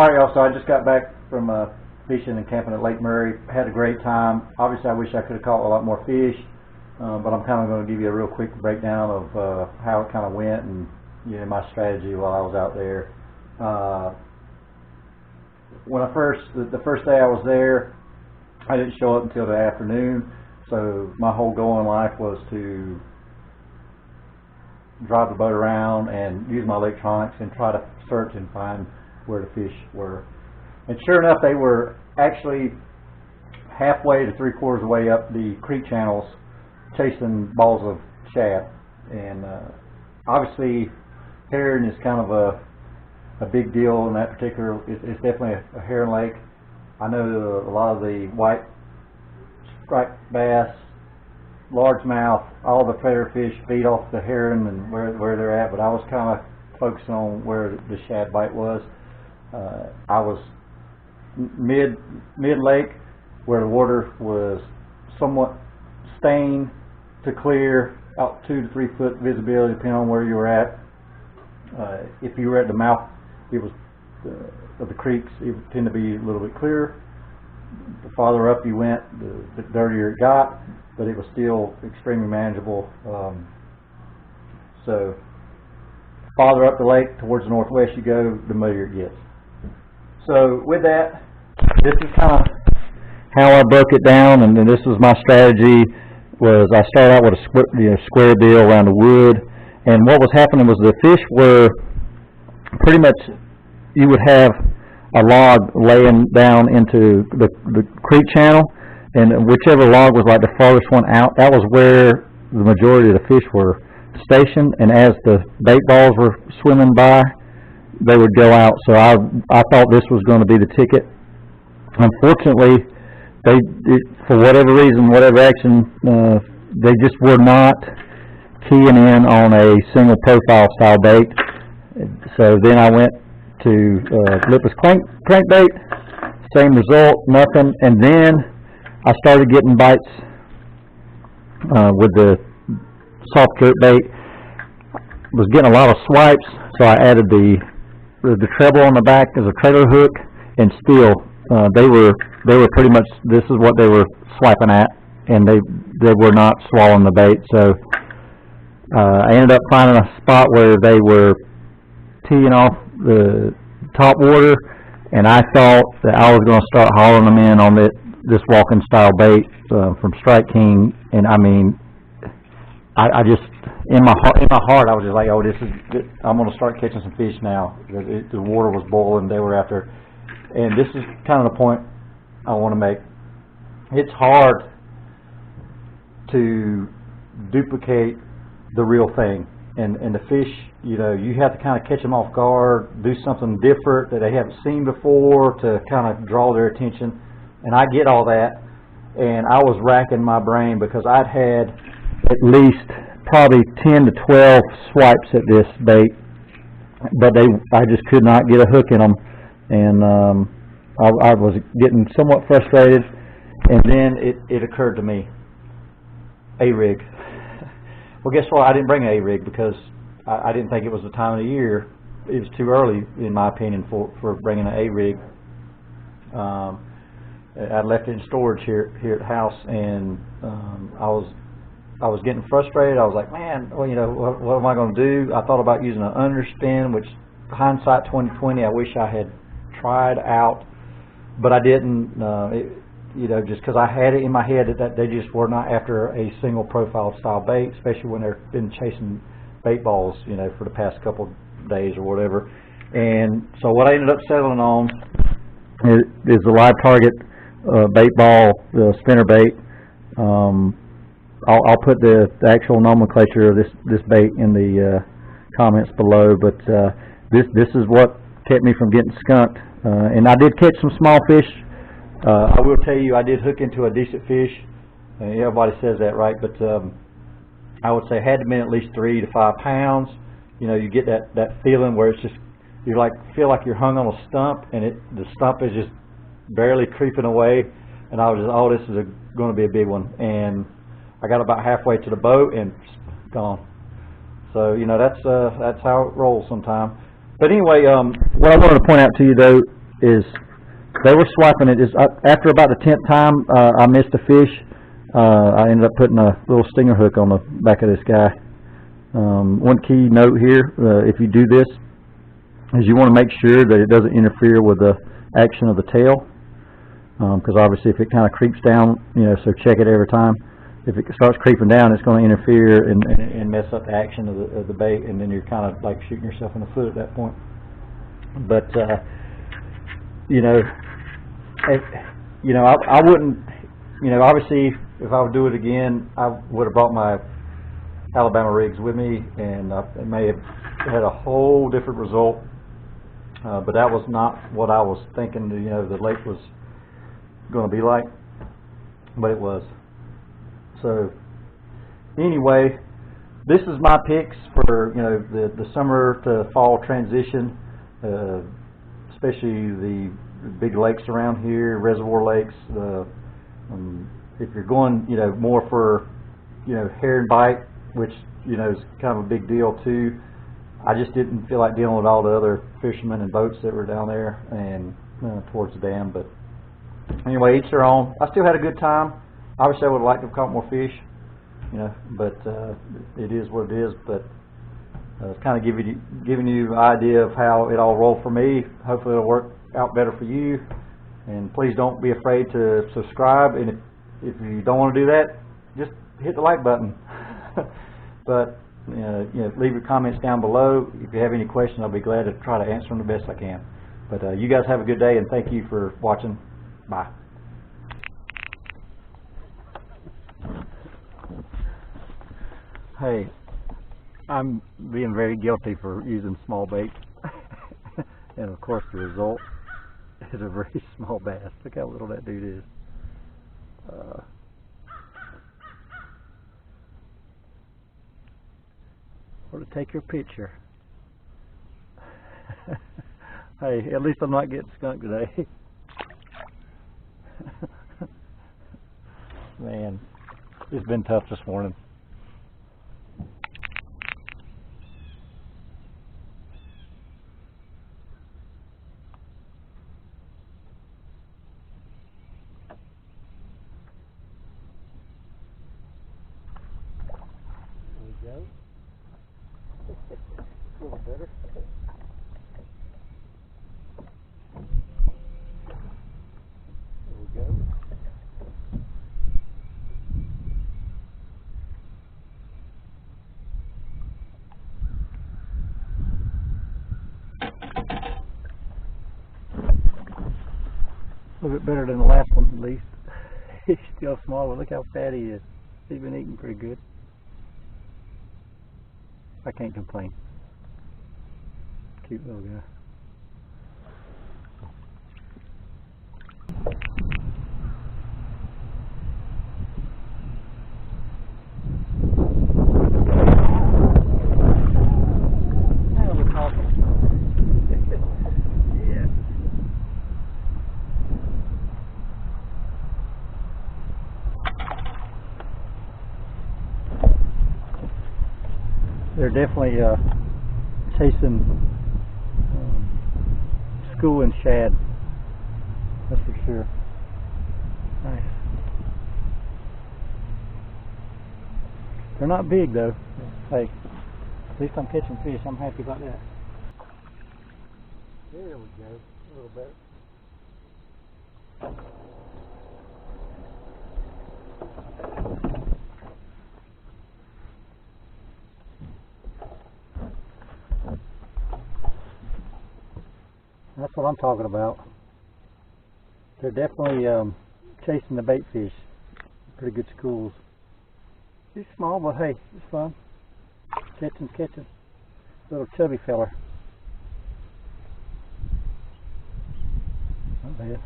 Alright, y'all, so I just got back from fishing and camping at Lake Murray. Had a great time. Obviously, I wish I could have caught a lot more fish, but I'm kind of going to give you a real quick breakdown of how it kind of went and my strategy while I was out there. When the first day I was there, I didn't show up until the afternoon, so my whole goal in life was to drive the boat around and use my electronics and try to search and find where the fish were. And sure enough, they were actually halfway to 3/4 of the way up the creek channels chasing balls of shad. And obviously herring is kind of a big deal in that particular, it's definitely a herring lake. I know a lot of the white striped bass, largemouth, all the predator fish feed off the herring and where they're at, but I was kind of focusing on where the shad bite was. I was mid-lake where the water was somewhat stained to clear, out 2 to 3 foot visibility depending on where you were at. If you were at the mouth of the creeks, it would tend to be a little bit clearer. The farther up you went, the dirtier it got, but it was still extremely manageable. So farther up the lake towards the northwest you go, the muddier it gets. So with that, this is kind of how I broke it down, and this was my strategy. Was I started out with a square deal around the wood, and what was happening was the fish were pretty much, you would have a log laying down into the creek channel, and whichever log was like the farthest one out, that was where the majority of the fish were stationed, and as the bait balls were swimming by, they would go out. So I thought this was going to be the ticket. Unfortunately, for whatever reason, whatever action, they just were not keying in on a single profile style bait. So then I went to lipless crankbait, same result, nothing. And then I started getting bites with the soft jerk bait. Was getting a lot of swipes, so I added the treble on the back as a trailer hook, and still they were pretty much, this is what they were swiping at, and they were not swallowing the bait. So I ended up finding a spot where they were teeing off the top water, and I thought that I was going to start hauling them in on this walking style bait from Strike King. And I mean, I just in my heart I was just like, oh, this is good. I'm going to start catching some fish now. The water was boiling, they were after, and this is kind of the point I want to make. It's hard to duplicate the real thing, and the fish, you have to kind of catch them off guard, do something different that they haven't seen before to kind of draw their attention. And I get all that, and I was racking my brain because I'd had at least probably 10 to 12 swipes at this bait, but I just could not get a hook in them, and I was getting somewhat frustrated. And then it occurred to me, A-rig. Well, guess what? I didn't bring an A-rig because I didn't think it was the time of the year. It was too early, in my opinion, for bringing an A-rig. I left it in storage here at the house, and I was getting frustrated. I was like, man, well, what am I going to do? I thought about using an underspin, which hindsight 2020, I wish I had tried out, but I didn't. Just because I had it in my head that they just were not after a single profile style bait, especially when they've been chasing bait balls, for the past couple of days or whatever. And so what I ended up settling on is the LiveTarget Baitball, the spinner bait. I'll put the actual nomenclature of this bait in the comments below, but this is what kept me from getting skunked. And I did catch some small fish. I will tell you, I did hook into a decent fish. Everybody says that, right? But I would say it had to be at least 3 to 5 pounds. You get that feeling where it's just, feel like you're hung on a stump, and the stump is just barely creeping away. And I was just, oh, this is going to be a big one. And I got about halfway to the boat and gone. So that's how it rolls sometimes. But anyway, what I wanted to point out to you though is they were swiping it. After about the 10th time I missed a fish, I ended up putting a little stinger hook on the back of this guy. One key note here, if you do this, is you want to make sure that it doesn't interfere with the action of the tail, because obviously if it kind of creeps down, so check it every time. If it starts creeping down, it's going to interfere and mess up the action of the bait, and then you're kind of like shooting yourself in the foot at that point. But I wouldn't, obviously if I would do it again, I would have brought my Alabama rigs with me, and it may have had a whole different result. But that was not what I was thinking, the lake was going to be like, but it was. So anyway, this is my picks for the summer to fall transition, especially the big lakes around here, reservoir lakes. If you're going more for herring bite, which is kind of a big deal too, I just didn't feel like dealing with all the other fishermen and boats that were down there and towards the dam. But anyway, each their own. I still had a good time. Obviously, I would have liked to have caught more fish, but it is what it is. But it's kind of giving you an idea of how it all rolled for me. Hopefully, it'll work out better for you. And please don't be afraid to subscribe. And if you don't want to do that, just hit the like button. But leave your comments down below. If you have any questions, I'll be glad to try to answer them the best I can. But you guys have a good day, and thank you for watching. Bye. Hey, I'm being very guilty for using small bait. And of course the result is a very small bass. Look how little that dude is. Or to take your picture. Hey, at least I'm not getting skunked today. Man, it's been tough this morning. There we go. A little better. There we go. A little bit better than the last one, at least. He's still small, but look how fat he is. He's been eating pretty good. I can't complain. Cute little guy. That was awesome. Yeah. They're definitely chasing school and shad, that's for sure. Nice. They're not big though. Hey, at least I'm catching fish. I'm happy about that. There we go. A little better. That's what I'm talking about. They're definitely chasing the bait fish. Pretty good schools. He's small, but hey, it's fun. Catching. Little chubby feller. Not bad.